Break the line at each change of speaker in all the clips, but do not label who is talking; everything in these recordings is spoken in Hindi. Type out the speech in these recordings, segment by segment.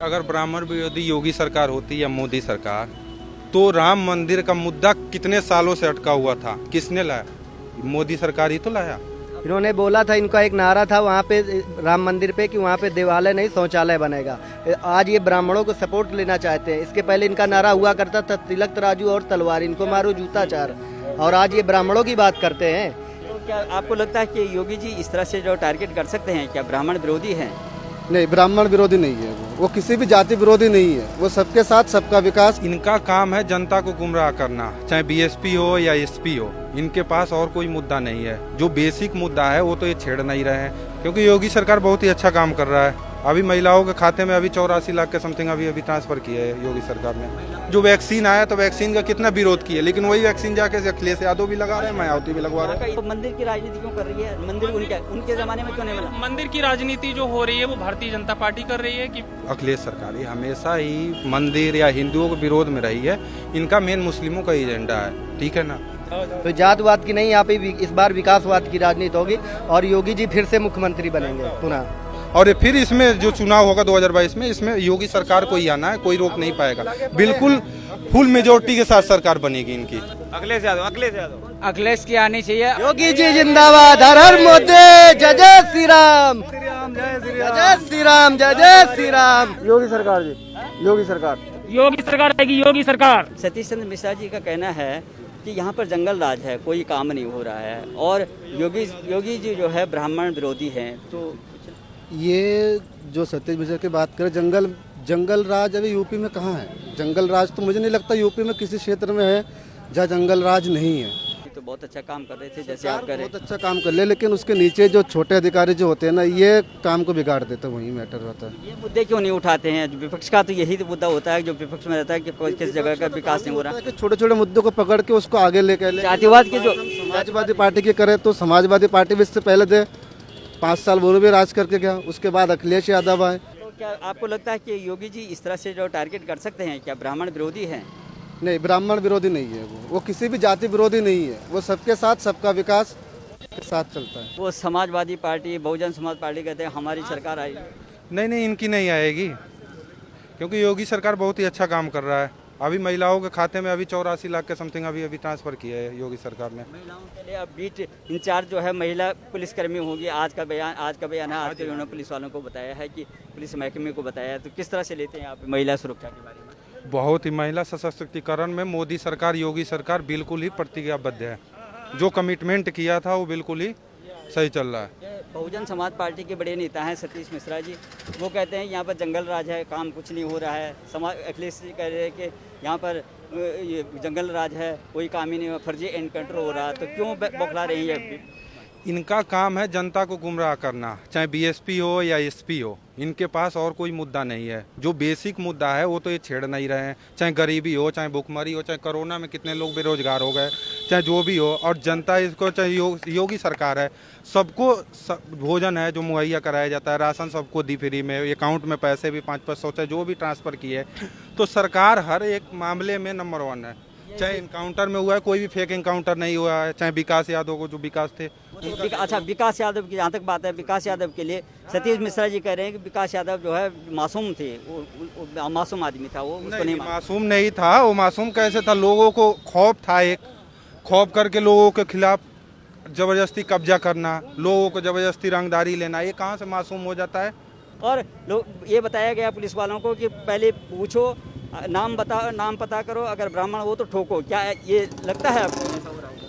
अगर ब्राह्मण विरोधी योगी सरकार होती या मोदी सरकार, तो राम मंदिर का मुद्दा कितने सालों से अटका हुआ था। किसने लाया? मोदी सरकार ही तो लाया।
इन्होंने बोला था, इनका एक नारा था वहाँ पे राम मंदिर पे कि वहाँ पे देवालय नहीं शौचालय बनेगा। आज ये ब्राह्मणों को सपोर्ट लेना चाहते हैं। इसके पहले इनका नारा हुआ करता था तिलक तराजू और तलवार, इनको मारो जूता चार, और आज ये ब्राह्मणों की बात करते हैं।
तो क्या आपको लगता है कि योगी जी इस तरह से जो टारगेट कर सकते हैं, क्या ब्राह्मण विरोधी हैं?
नहीं, ब्राह्मण विरोधी नहीं है वो किसी भी जाति विरोधी नहीं है। वो सबके साथ सबका विकास।
इनका काम है जनता को गुमराह करना, चाहे बीएसपी हो या एसपी हो। इनके पास और कोई मुद्दा नहीं है। जो बेसिक मुद्दा है वो तो ये छेड़ नहीं रहे हैं, क्योंकि योगी सरकार बहुत ही अच्छा काम कर रहा है। अभी महिलाओं के खाते में अभी 84 लाख के समथिंग अभी ट्रांसफर किए है योगी सरकार ने। जो वैक्सीन आया तो वैक्सीन का कितना विरोध किया, लेकिन वही वैक्सीन जाके अखिलेश यादव भी लगा रहे हैं, मायावती भी लगवा रहे हैं।
तो मंदिर की राजनीति क्यों कर रही है? मंदिर उनके जमाने में क्यों नहीं बना?
मंदिर की राजनीति जो हो रही है वो भारतीय जनता पार्टी कर रही है कि
अखिलेश सरकार ही हमेशा ही मंदिर या हिंदुओं के विरोध में रही है। इनका मेन मुस्लिमों का एजेंडा है, ठीक है ना।
तो जातवाद की नहीं, यहाँ पे इस बार विकासवाद की राजनीति होगी और योगी जी फिर से मुख्यमंत्री बनेंगे पुनः।
और ये फिर इसमें जो चुनाव होगा 2022 में, इसमें योगी सरकार को ही आना है, कोई रोक नहीं पाएगा। बिल्कुल फुल मेजोरिटी के साथ सरकार बनेगी इनकी।
अखिलेश की आनी चाहिए।
योगी जी जिंदाबाद, हर हर मोदी, जय जय श्री राम, जय जय श्री राम, जय जय श्री राम।
योगी सरकार जी, योगी सरकार
आएगी, योगी सरकार।
सतीश चंद्र मिश्रा जी का कहना है कि यहाँ पर जंगल राज है, कोई काम नहीं हो रहा है, और योगी जी जो है ब्राह्मण विरोधी हैं। तो
ये जो सतीश मिश्रा की बात करें, जंगल राज अभी यूपी में कहाँ है? जंगल राज तो मुझे नहीं लगता यूपी में किसी क्षेत्र में है जहाँ जंगल राज नहीं है।
तो बहुत अच्छा काम कर रहे थे, जैसे आप कह रहे
बहुत अच्छा काम कर ले, लेकिन उसके नीचे जो छोटे अधिकारी जो होते हैं ना, ये काम को बिगाड़ देते हैं। वही मैटर होता है।
ये मुद्दे क्यों नहीं उठाते हैं? विपक्ष का तो यही मुद्दा होता है, जो विपक्ष में रहता है कि किस जगह का विकास नहीं हो रहा।
छोटे छोटे मुद्दों को पकड़ के उसको आगे लेके
जातिवाद के जो
समाजवादी पार्टी की करे तो समाजवादी पार्टी भी इससे पहले दे 5 साल वो भी राज करके गया, उसके बाद अखिलेश यादव आए।
तो क्या आपको लगता है कि योगी जी इस तरह से जो टारगेट कर सकते हैं, क्या ब्राह्मण विरोधी हैं?
नहीं, ब्राह्मण विरोधी नहीं है वो किसी भी जाति विरोधी नहीं है। वो सबके साथ सबका विकास के साथ चलता है।
वो समाजवादी पार्टी, बहुजन समाज पार्टी कहते हैं हमारी सरकार आई।
नहीं, इनकी नहीं आएगी, क्योंकि योगी सरकार बहुत ही अच्छा काम कर रहा है। अभी महिलाओं के खाते में अभी 84 लाख के समथिंग अभी ट्रांसफर किए है योगी सरकार ने।
महिलाओं के लिए अब बीट इंचार्ज जो है महिला पुलिसकर्मी होगी। आज का बयान है, आज के उन्होंने पुलिस वालों को बताया है कि पुलिस महकमे को बताया है। तो किस तरह से लेते हैं आप महिला सुरक्षा के बारे में?
बहुत ही महिला सशक्तिकरण में मोदी सरकार, योगी सरकार बिल्कुल ही प्रतिज्ञाबद्ध है। जो कमिटमेंट किया था वो बिल्कुल ही सही चल रहा है।
बहुजन समाज पार्टी के बड़े नेता हैं सतीश मिश्रा जी, वो कहते हैं यहाँ पर जंगल राज है, काम कुछ नहीं हो रहा है। अखिलेश जी कह रहे हैं कि यहाँ पर ये जंगल राज है, कोई काम ही नहीं, फर्जी एनकाउंटर हो रहा है। तो क्यों बौखला रही है?
इनका काम है जनता को गुमराह करना, चाहे बीएसपी हो या एसपी हो। इनके पास और कोई मुद्दा नहीं है। जो बेसिक मुद्दा है वो तो ये छेड़ नहीं रहे हैं, चाहे गरीबी हो, चाहे भुखमरी हो, चाहे कोरोना में कितने लोग बेरोजगार हो गए, चाहे जो भी हो। और जनता इसको, चाहे योगी सरकार है, सबको भोजन है जो मुहैया कराया जाता है, राशन सबको दी फ्री में, अकाउंट में पैसे भी 500 चाहे जो भी ट्रांसफ़र किए। तो सरकार हर एक मामले में नंबर 1 है। चाहे इनकाउंटर में हुआ है, कोई भी फेक इनकाउंटर नहीं हुआ है, चाहे विकास यादव को जो विकास थे।
अच्छा, विकास यादव की जहाँ तक बात है, विकास यादव के लिए सतीश मिश्रा जी कह रहे हैं कि विकास यादव जो है मासूम थे, वो मासूम आदमी था, वो उसको नहीं
मासूम नहीं था। वो मासूम कैसे था? लोगों को खौफ था, एक खौफ करके लोगों के खिलाफ जबरदस्ती कब्जा करना, लोगों को जबरदस्ती रंगदारी लेना, ये कहाँ से मासूम हो जाता है?
और लोग ये बताया गया पुलिस वालों को कि पहले पूछो, नाम पता करो, अगर ब्राह्मण हो तो ठोको। क्या ये लगता है आपको ऐसा हो रहा है?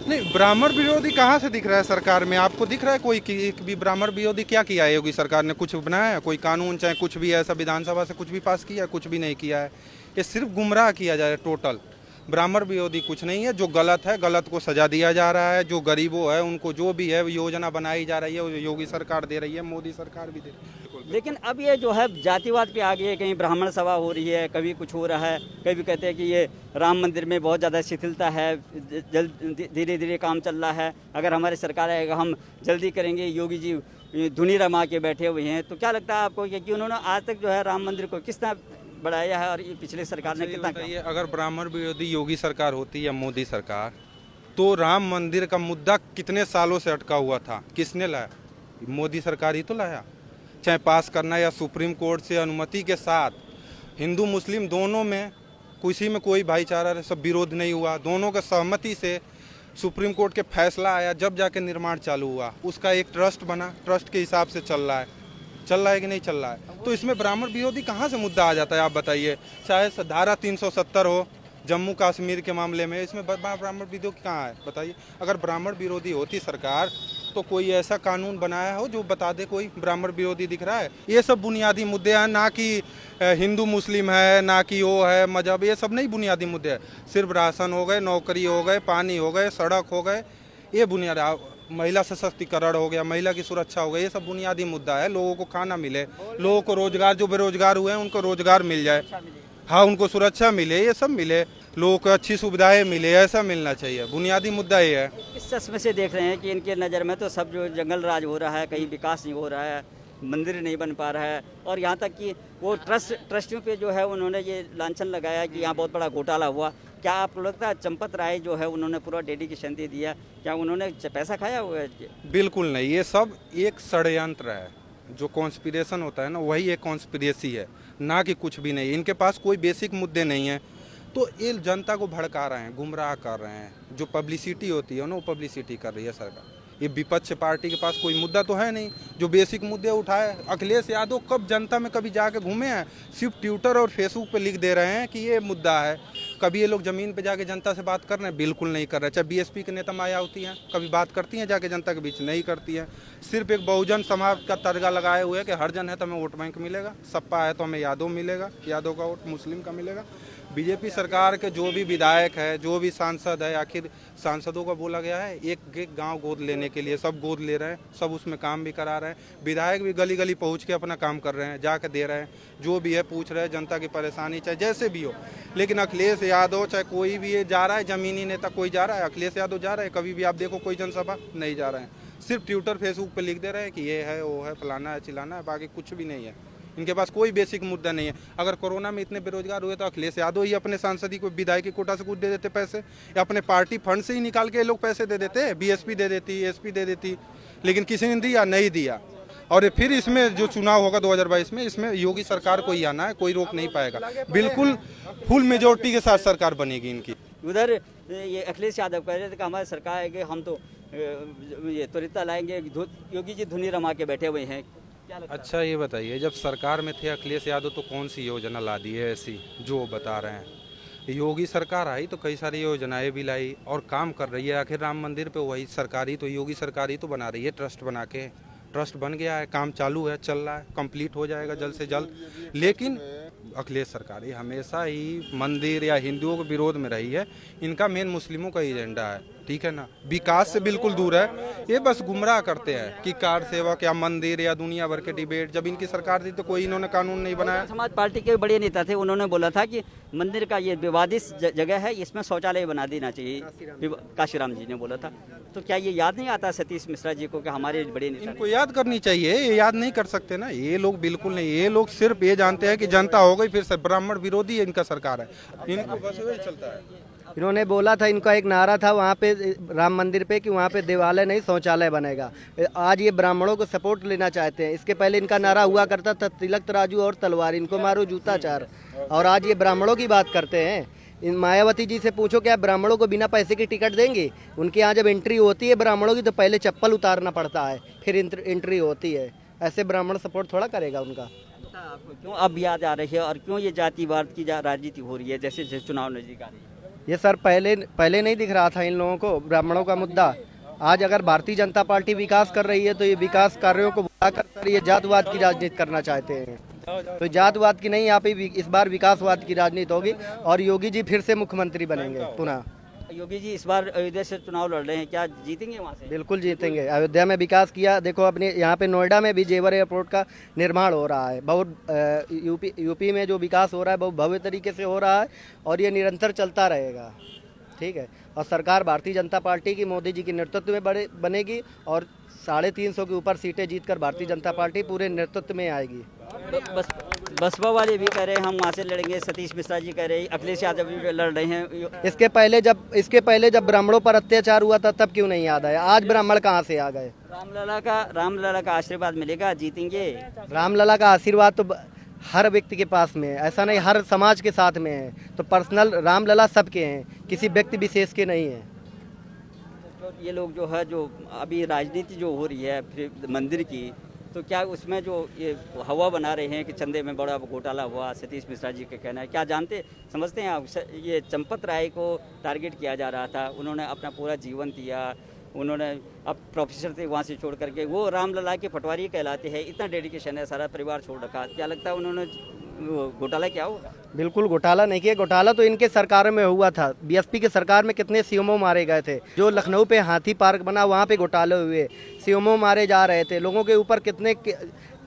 नहीं, ब्राह्मण विरोधी कहाँ से दिख रहा है सरकार में? आपको दिख रहा है कोई एक भी ब्राह्मण विरोधी? क्या किया है योगी सरकार ने? कुछ बनाया है कोई कानून, चाहे कुछ भी ऐसा विधानसभा से कुछ भी पास किया है? कुछ भी नहीं किया है। ये सिर्फ गुमराह किया जा रहा है टोटल। ब्राह्मण विरोधी कुछ नहीं है। जो गलत है, गलत को सजा दिया जा रहा है। जो गरीबों है उनको जो भी है योजना बनाई जा रही है, वो योगी सरकार दे रही है, मोदी सरकार भी दे रही है।
लेकिन अब ये जो है जातिवाद पे आ गई है, कहीं ब्राह्मण सभा हो रही है, कभी कुछ हो रहा है, कभी कहते हैं कि ये राम मंदिर में बहुत ज़्यादा शिथिलता है, धीरे धीरे काम चल रहा है, अगर हमारी सरकार आएगा हम जल्दी करेंगे। योगी जी धुनी रमा के बैठे हुए हैं। तो क्या लगता है आपको कि उन्होंने आज तक जो है राम मंदिर को किस तरह बढ़ाया है और ये पिछले सरकार ने कितना किया?
अगर ब्राह्मण विरोधी योगी सरकार होती या मोदी सरकार, तो राम मंदिर का मुद्दा कितने सालों से अटका हुआ था। किसने लाया? मोदी सरकार ही तो लाया। चाहे पास करना या सुप्रीम कोर्ट से अनुमति के साथ, हिंदू मुस्लिम दोनों में किसी में कोई भाईचारा सब विरोध नहीं हुआ, दोनों का सहमति से सुप्रीम कोर्ट के फैसला आया, जब जाके निर्माण चालू हुआ। उसका एक ट्रस्ट बना, ट्रस्ट के हिसाब से चल रहा है कि नहीं चल रहा है। तो इसमें ब्राह्मण विरोधी कहाँ से मुद्दा आ जाता है, आप बताइए। चाहे धारा 370 हो जम्मू कश्मीर के मामले में, इसमें ब्राह्मण विरोधी कहाँ है बताइए। अगर ब्राह्मण विरोधी होती सरकार तो कोई ऐसा कानून बनाया हो जो बता दे कोई ब्राह्मण विरोधी दिख रहा है। ये सब बुनियादी मुद्दे हैं, ना कि हिंदू मुस्लिम है, ना कि वो है मजहब, ये सब नहीं बुनियादी मुद्दे हैं। सिर्फ राशन हो गए, नौकरी हो गए, पानी हो गए, सड़क हो गए, ये बुनियादी, महिला सशक्तिकरण हो गया, महिला की सुरक्षा हो गई, ये सब बुनियादी मुद्दा है। लोगों को खाना मिले, लोगों को रोजगार, जो बेरोजगार हुए हैं उनको रोजगार मिल जाए, हाँ उनको सुरक्षा मिले, ये सब मिले, लोगों को अच्छी सुविधाएं मिले, ऐसा मिलना चाहिए। बुनियादी मुद्दा ये है।
इस चश्मे से देख रहे हैं कि इनके नज़र में तो सब जो जंगल राज हो रहा है, कहीं विकास नहीं हो रहा है, मंदिर नहीं बन पा रहा है, और यहाँ तक कि वो ट्रस्टियों पे जो है उन्होंने ये लांछन लगाया कि यहाँ बहुत बड़ा घोटाला हुआ। क्या आपको लगता है चंपत राय जो है उन्होंने पूरा डेडिकेशन दे दिया, क्या उन्होंने पैसा खाया हुआ है?
बिल्कुल नहीं, ये सब एक षड्यंत्र है। जो कॉन्स्पिरेशन होता है ना, वही एक कॉन्स्पिरेसी है, ना कि कुछ भी नहीं। इनके पास कोई बेसिक मुद्दे नहीं है, तो ये जनता को भड़का रहे हैं, गुमराह कर रहे हैं। जो पब्लिसिटी होती है ना, वो पब्लिसिटी कर रही है सरकार। ये विपक्ष पार्टी के पास कोई मुद्दा तो है नहीं जो बेसिक मुद्दे उठाए। अखिलेश यादव कब जनता में कभी जाके घूमे हैं? सिर्फ ट्विटर और फेसबुक पे लिख दे रहे हैं कि ये मुद्दा है। कभी ये लोग जमीन पे जाके जनता से बात कर रहे हैं? बिल्कुल नहीं कर रहे। चाहे बीएसपी के नेता मायावती हैं, कभी बात करती हैं जाके जनता के बीच? नहीं करती हैं। सिर्फ एक बहुजन समाज का तर्जा लगाए हुए कि हर जन है तो हमें वोट बैंक मिलेगा, सपा है तो हमें यादव मिलेगा, यादव का वोट मुस्लिम का मिलेगा। बीजेपी सरकार के जो भी विधायक है, जो भी सांसद है, आखिर सांसदों का बोला गया है एक एक गांव गोद लेने के लिए, सब गोद ले रहे हैं, सब उसमें काम भी करा रहे हैं। विधायक भी गली गली पहुंच के अपना काम कर रहे हैं, जाके दे रहे हैं, जो भी है पूछ रहे हैं जनता की परेशानी, चाहे जैसे भी हो। लेकिन अखिलेश यादव चाहे कोई भी जा रहा है, जमीनी नेता कोई जा रहा है, अखिलेश यादव जा रहे हैं, कभी भी आप देखो कोई जनसभा नहीं जा रहे हैं। सिर्फ ट्विटर फेसबुक पे लिख दे रहे हैं कि ये है, वो है, फलाना है, चिलाना है, बाकी कुछ भी नहीं है। इनके पास कोई बेसिक मुद्दा नहीं है। अगर कोरोना में इतने बेरोजगार हुए तो अखिलेश यादव ही अपने सांसदी को विधायकी कोटा से कुछ दे देते पैसे, या अपने पार्टी फंड से ही निकाल के ये लोग पैसे दे देते, बीएसपी दे देती, एसपी दे देती, लेकिन किसी ने दिया नहीं दिया। और फिर इसमें जो चुनाव होगा 2022 में, इसमें योगी सरकार को ही आना है, कोई रोक नहीं पाएगा। बिल्कुल फुल मेजोरिटी के साथ सरकार बनेगी इनकी।
उधर ये अखिलेश यादव कह रहे थे कि हमारी सरकार है कि हम तो ये त्वरिता लाएंगे, योगी जी धुनी रमा के बैठे हुए हैं।
अच्छा ये बताइए, जब सरकार में थे अखिलेश यादव तो कौन सी योजना ला दी है ऐसी जो बता रहे हैं? योगी सरकार आई तो कई सारी योजनाएं भी लाई और काम कर रही है। आखिर राम मंदिर पे वही सरकारी तो योगी सरकारी तो बना रही है, ट्रस्ट बना के। ट्रस्ट बन गया है, काम चालू है, चल रहा है, कंप्लीट हो जाएगा जल्द से जल्द। लेकिन अखिलेश सरकार ये हमेशा ही मंदिर या हिंदुओं के विरोध में रही है। इनका मेन मुस्लिमों का एजेंडा है, ठीक है ना, विकास से बिल्कुल दूर है। ये बस गुमराह करते हैं कि कार सेवक या मंदिर या दुनिया भर के डिबेट। जब इनकी सरकार थी तो कोई इन्होंने कानून नहीं बनाया।
समाज पार्टी के बड़े नेता थे, उन्होंने बोला था कि मंदिर का ये विवादित जगह है, इसमें शौचालय बना देना चाहिए, काशीराम जी ने बोला था। तो क्या ये याद नहीं आता सतीश मिश्रा जी को कि हमारे बड़े नेता?
इनको याद करनी चाहिए, ये याद नहीं कर सकते ना ये लोग, बिल्कुल नहीं। ये लोग सिर्फ ये जानते हैं कि जनता हो गई फिर से ब्राह्मण विरोधी इनका सरकार है, इनको बस वही चलता है।
इन्होंने बोला था, इनका एक नारा था वहाँ पे राम मंदिर पे कि वहाँ पे देवालय नहीं शौचालय बनेगा। आज ये ब्राह्मणों को सपोर्ट लेना चाहते हैं। इसके पहले इनका नारा हुआ करता था तिलक तराजू और तलवार, इनको मारो जूता चार। और आज ये ब्राह्मणों की बात करते हैं। इन मायावती जी से पूछो क्या ब्राह्मणों को बिना पैसे की टिकट देंगे? उनके यहाँ जब एंट्री होती है ब्राह्मणों की तो पहले चप्पल उतारना पड़ता है, फिर एंट्री होती है। ऐसे ब्राह्मण सपोर्ट थोड़ा करेगा उनका।
क्यों अब याद आ रही है और क्यों ये जातिवाद की राजनीति हो रही है जैसे जैसे चुनाव नजदीक आ रही है?
ये सर पहले नहीं दिख रहा था इन लोगों को ब्राह्मणों का मुद्दा। आज अगर भारतीय जनता पार्टी विकास कर रही है तो ये विकास कार्यों को बुलाकर ये जातवाद की राजनीति करना चाहते हैं। तो जातवाद की नहीं, यहाँ पे इस बार विकासवाद की राजनीति होगी और योगी जी फिर से मुख्यमंत्री बनेंगे पुनः।
योगी जी इस बार अयोध्या से चुनाव लड़ रहे हैं, क्या जीतेंगे वहाँ से?
बिल्कुल जीतेंगे। अयोध्या में विकास किया, देखो अपने यहाँ पे नोएडा में भी जेवर एयरपोर्ट का निर्माण हो रहा है। बहुत यूपी में जो विकास हो रहा है बहुत भव्य तरीके से हो रहा है और ये निरंतर चलता रहेगा, ठीक है। और सरकार भारतीय जनता पार्टी की मोदी जी के नेतृत्व में बनेगी और 350 के ऊपर सीटें जीतकर भारतीय जनता पार्टी पूरे नेतृत्व में आएगी।
बसपा वाले भी कह रहे हैं हम वहाँ से लड़ेंगे, सतीश मिश्रा जी कह रहे हैं, अखिलेश यादव भी लड़ रहे हैं।
इसके पहले जब ब्राह्मणों पर अत्याचार हुआ था तब क्यों नहीं याद आया? आज ब्राह्मण कहाँ से आ गए?
रामलला का आशीर्वाद मिलेगा, जीतेंगे।
रामलला का आशीर्वाद तो हर व्यक्ति के पास में है, ऐसा नहीं हर समाज के साथ में है। तो पर्सनल रामलला सबके हैं, किसी व्यक्ति विशेष के नहीं है।
तो ये लोग जो है, जो अभी राजनीति जो हो रही है फिर मंदिर की, तो क्या उसमें जो ये हवा बना रहे हैं कि चंदे में बड़ा घोटाला हुआ, सतीश मिश्रा जी का कहना है, क्या समझते हैं आप? ये चंपत राय को टारगेट किया जा रहा था, उन्होंने अपना पूरा जीवन दिया, उन्होंने अब प्रोफेसर थे वहाँ से छोड़ करके, वो रामलला के पटवारी कहलाते हैं, इतना डेडिकेशन है, सारा परिवार छोड़ रखा। क्या लगता है उन्होंने घोटाला क्या होगा?
बिल्कुल घोटाला नहीं किया, घोटाला तो इनके सरकार में हुआ था। बीएसपी के सरकार में कितने सीएमओ मारे गए थे। जो लखनऊ पे हाथी पार्क बना वहाँ पे घोटाले हुए, सीएमओ मारे जा रहे थे, लोगों के ऊपर कितने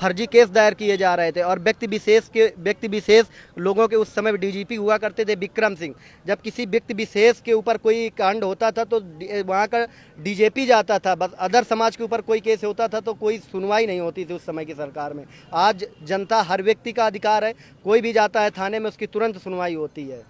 फर्जी केस दायर किए जा रहे थे। और व्यक्ति विशेष लोगों के उस समय डीजीपी हुआ करते थे विक्रम सिंह। जब किसी व्यक्ति विशेष के ऊपर कोई कांड होता था तो वहाँ का डीजीपी जाता था, बस अदर समाज के ऊपर कोई केस होता था तो कोई सुनवाई नहीं होती थी उस समय की सरकार में। आज जनता, हर व्यक्ति का अधिकार है, कोई भी जाता है थाने में उसकी तुरंत सुनवाई होती है।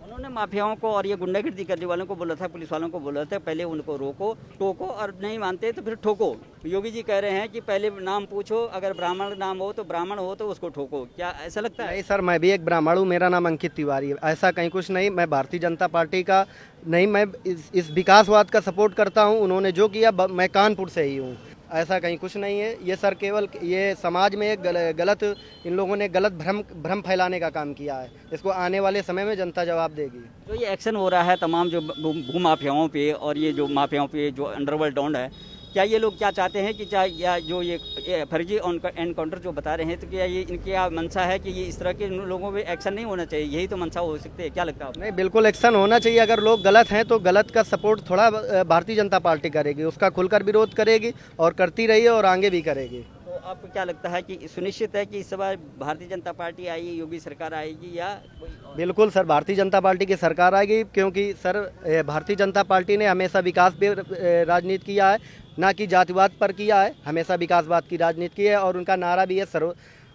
उन्होंने माफियाओं को और ये गुंडागर्दी करने वालों को बोला था, पुलिस वालों को बोला था, पहले उनको रोको, टोको, और नहीं मानते तो फिर ठोको। योगी जी कह रहे हैं कि पहले नाम पूछो, अगर ब्राह्मण नाम हो तो ब्राह्मण हो तो उसको ठोको। क्या ऐसा लगता है?
नहीं सर, मैं भी एक ब्राह्मण हूँ, मेरा नाम अंकित तिवारी है। ऐसा कहीं कुछ नहीं, मैं भारतीय जनता पार्टी का नहीं, मैं इस विकासवाद का सपोर्ट करता हूँ। उन्होंने जो किया, मैं कानपुर से ही हूँ, ऐसा कहीं कुछ नहीं है। ये सर केवल ये समाज में एक गलत, इन लोगों ने गलत भ्रम फैलाने का काम किया है। इसको आने वाले समय में जनता जवाब देगी।
जो ये एक्शन हो रहा है तमाम जो भू माफियाओं पे और ये जो माफियाओं पे जो अंडरवर्ल्ड डॉन है, क्या ये लोग क्या चाहते हैं कि चाहे या जो ये फर्जी एनकाउंटर जो बता रहे हैं, तो क्या ये इनकी मंशा है कि ये इस तरह के लोगों पे एक्शन नहीं होना चाहिए? यही तो मंशा हो सकती है, क्या लगता है आपको?
नहीं, बिल्कुल एक्शन होना चाहिए। अगर लोग गलत हैं तो गलत का सपोर्ट थोड़ा भारतीय जनता पार्टी करेगी, उसका खुलकर विरोध करेगी और करती रही है और आगे भी करेगी।
तो आपको क्या लगता है कि सुनिश्चित है कि इस बार भारतीय जनता पार्टी आएगी, योगी सरकार आएगी, या कोई और?
बिल्कुल सर, भारतीय जनता पार्टी की सरकार आएगी, क्योंकि सर भारतीय जनता पार्टी ने हमेशा विकास पे राजनीति किया है, ना कि जातिवाद पर किया है। हमेशा विकासवाद की राजनीति की है और उनका नारा भी है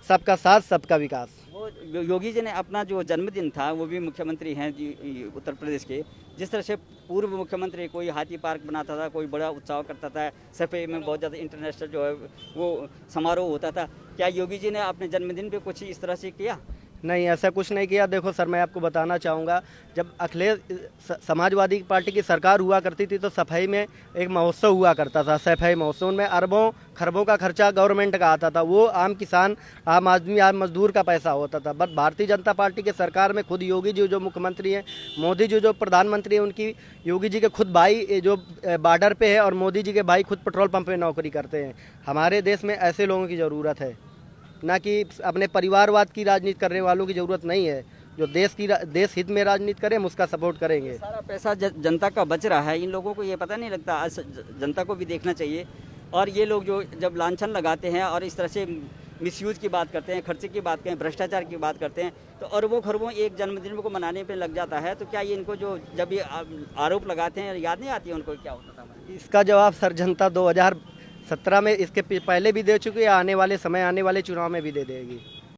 सबका साथ सबका विकास।
वो योगी जी ने अपना जो जन्मदिन था, वो भी मुख्यमंत्री हैं जी उत्तर प्रदेश के, जिस तरह से पूर्व मुख्यमंत्री कोई हाथी पार्क बनाता था, कोई बड़ा उत्सव करता था, सफेद में बहुत ज़्यादा इंटरनेशनल जो है वो समारोह होता था, क्या योगी जी ने अपने जन्मदिन पे कुछ इस तरह से किया?
नहीं, ऐसा कुछ नहीं किया। देखो सर, मैं आपको बताना चाहूँगा, जब अखिलेश समाजवादी पार्टी की सरकार हुआ करती थी तो सफाई में एक महोत्सव हुआ करता था, सफाई महोत्सव में अरबों खरबों का खर्चा गवर्नमेंट का आता था। वो आम किसान, आम आदमी, आम मजदूर का पैसा होता था। बट भारतीय जनता पार्टी के सरकार में खुद योगी जी जो मुख्यमंत्री हैं, मोदी जी जो प्रधानमंत्री हैं, उनकी योगी जी के खुद भाई जो बॉर्डर पे है और मोदी जी के भाई खुद पेट्रोल पंप पे नौकरी करते हैं। हमारे देश में ऐसे लोगों की ज़रूरत है, ना कि अपने परिवारवाद की राजनीति करने वालों की ज़रूरत नहीं है। जो देश हित में राजनीति करें, हम उसका सपोर्ट करेंगे।
सारा पैसा जनता का बच रहा है, इन लोगों को ये पता नहीं लगता। जनता को भी देखना चाहिए। और ये लोग जो जब लांछन लगाते हैं और इस तरह से मिसयूज की बात करते हैं, खर्चे की बात करते हैं, भ्रष्टाचार की बात करते हैं, तो अरबों खरबों एक जन्मदिन को मनाने पे लग जाता है, तो क्या ये इनको जो जब ये आरोप लगाते हैं, याद नहीं आती है उनको क्या होता था?
इसका जवाब सर जनता 2017 में, इसके पहले भी दे चुकी है, आने वाले समय, आने वाले चुनाव में भी दे देगी।